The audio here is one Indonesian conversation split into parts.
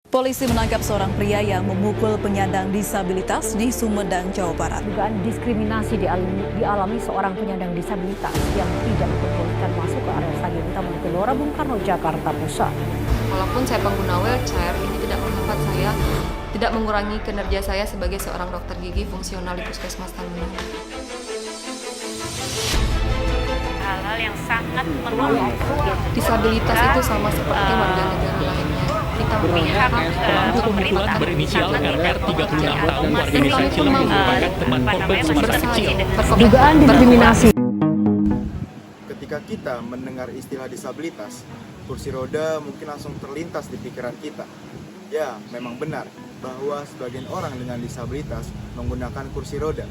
Polisi menangkap seorang pria yang memukul penyandang disabilitas di Sumedang, Jawa Barat. Dugaan diskriminasi dialami seorang penyandang disabilitas yang tidak diperbolehkan masuk ke area Stadion Utama Gelora Bung Karno, Jakarta Pusat. Walaupun saya pengguna wheelchair, ini tidak menghambat saya, tidak mengurangi kinerja saya sebagai seorang dokter gigi fungsional di Puskesmas Taruna. Hal-hal yang sangat menolong. Disabilitas itu sama seperti warga negara lainnya. Kita Pihak pemerintah berinisial RR 36 tahun warga desa Cilembu merupakan teman korban semasa kecil. Dugaan diskriminasi. Ketika kita mendengar istilah disabilitas, kursi roda mungkin langsung terlintas di pikiran kita. Ya, memang benar bahwa sebagian orang dengan disabilitas menggunakan kursi roda.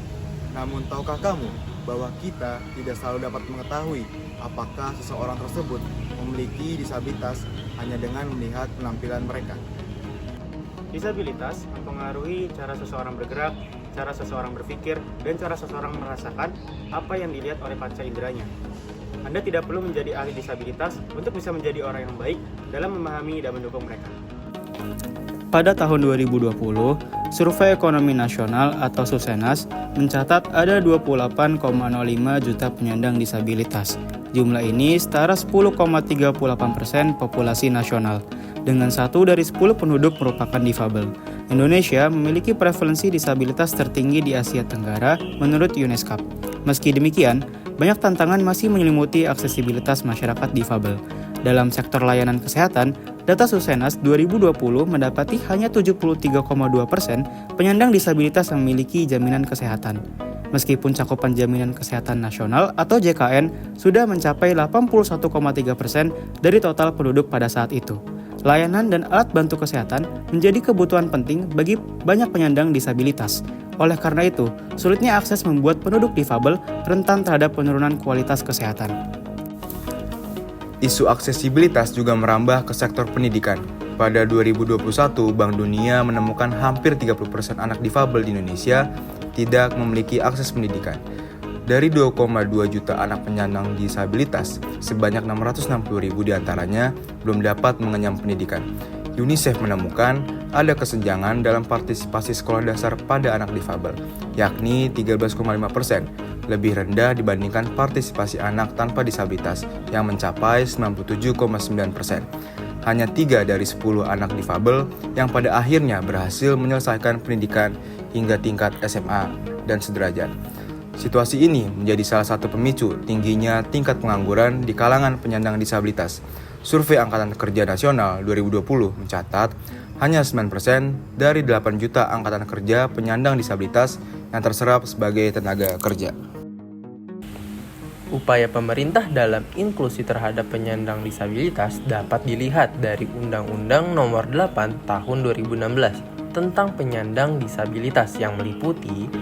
Namun tahukah kamu bahwa kita tidak selalu dapat mengetahui apakah seseorang tersebut memiliki disabilitas hanya dengan melihat penampilan mereka. Disabilitas mempengaruhi cara seseorang bergerak, cara seseorang berpikir, dan cara seseorang merasakan apa yang dilihat oleh panca inderanya. Anda tidak perlu menjadi ahli disabilitas untuk bisa menjadi orang yang baik dalam memahami dan mendukung mereka. Pada tahun 2020, Survei Ekonomi Nasional atau Susenas mencatat ada 28,05 juta penyandang disabilitas. Jumlah ini setara 10,38% populasi nasional, dengan 1 dari 10 penduduk merupakan difabel. Indonesia memiliki prevalensi disabilitas tertinggi di Asia Tenggara menurut UNESCO. Meski demikian, banyak tantangan masih menyelimuti aksesibilitas masyarakat difabel. Dalam sektor layanan kesehatan, data Susenas 2020 mendapati hanya 73,2% penyandang disabilitas yang memiliki jaminan kesehatan. Meskipun cakupan Jaminan Kesehatan Nasional atau JKN sudah mencapai 81,3% dari total penduduk pada saat itu. Layanan dan alat bantu kesehatan menjadi kebutuhan penting bagi banyak penyandang disabilitas. Oleh karena itu, sulitnya akses membuat penduduk difabel rentan terhadap penurunan kualitas kesehatan. Isu aksesibilitas juga merambah ke sektor pendidikan. Pada 2021, Bank Dunia menemukan hampir 30% anak difabel di Indonesia tidak memiliki akses pendidikan. Dari 2,2 juta anak penyandang disabilitas, sebanyak 660.000 diantaranya belum dapat mengenyam pendidikan. UNICEF menemukan ada kesenjangan dalam partisipasi sekolah dasar pada anak difabel, yakni 13,5%, lebih rendah dibandingkan partisipasi anak tanpa disabilitas yang mencapai 97,9%. Hanya 3 dari 10 anak difabel yang pada akhirnya berhasil menyelesaikan pendidikan hingga tingkat SMA dan sederajat. Situasi ini menjadi salah satu pemicu tingginya tingkat pengangguran di kalangan penyandang disabilitas. Survei Angkatan Kerja Nasional 2020 mencatat hanya 9% dari 8 juta angkatan kerja penyandang disabilitas yang terserap sebagai tenaga kerja. Upaya pemerintah dalam inklusi terhadap penyandang disabilitas dapat dilihat dari Undang-Undang Nomor 8 Tahun 2016 tentang penyandang disabilitas yang meliputi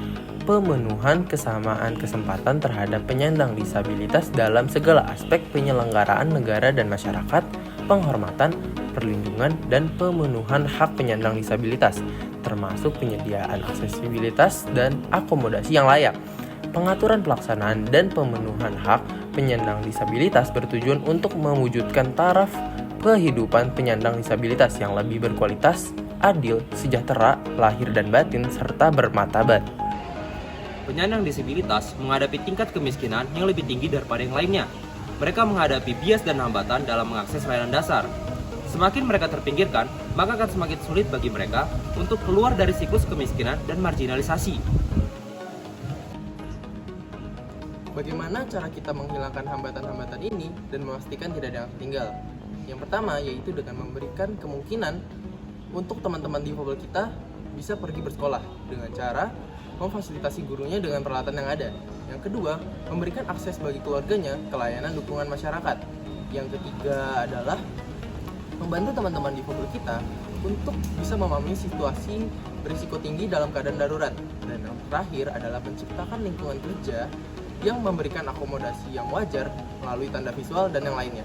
pemenuhan kesamaan kesempatan terhadap penyandang disabilitas dalam segala aspek penyelenggaraan negara dan masyarakat, penghormatan, perlindungan, dan pemenuhan hak penyandang disabilitas, termasuk penyediaan aksesibilitas dan akomodasi yang layak. Pengaturan pelaksanaan dan pemenuhan hak penyandang disabilitas bertujuan untuk mewujudkan taraf kehidupan penyandang disabilitas yang lebih berkualitas, adil, sejahtera, lahir dan batin, serta bermartabat. Penyandang disabilitas menghadapi tingkat kemiskinan yang lebih tinggi daripada yang lainnya. Mereka menghadapi bias dan hambatan dalam mengakses layanan dasar. Semakin mereka terpinggirkan, maka akan semakin sulit bagi mereka untuk keluar dari siklus kemiskinan dan marginalisasi. Bagaimana cara kita menghilangkan hambatan-hambatan ini dan memastikan tidak ada yang tertinggal? Yang pertama yaitu dengan memberikan kemungkinan untuk teman-teman difabel kita bisa pergi bersekolah dengan cara memfasilitasi gurunya dengan peralatan yang ada. Yang kedua, memberikan akses bagi keluarganya ke layanan dukungan masyarakat. Yang ketiga adalah membantu teman-teman difabel kita untuk bisa memahami situasi berisiko tinggi dalam keadaan darurat. Dan yang terakhir adalah menciptakan lingkungan kerja yang memberikan akomodasi yang wajar melalui tanda visual dan yang lainnya.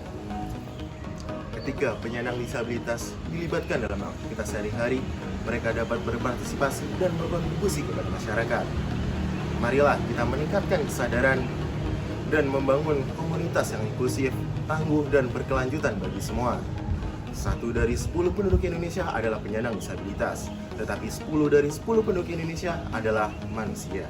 Ketika penyandang disabilitas dilibatkan dalam aktivitas sehari-hari, mereka dapat berpartisipasi dan berkontribusi kepada masyarakat. Marilah kita meningkatkan kesadaran dan membangun komunitas yang inklusif, tangguh, dan berkelanjutan bagi semua. 1 dari 10 penduduk Indonesia adalah penyandang disabilitas, tetapi 10 dari 10 penduduk Indonesia adalah manusia.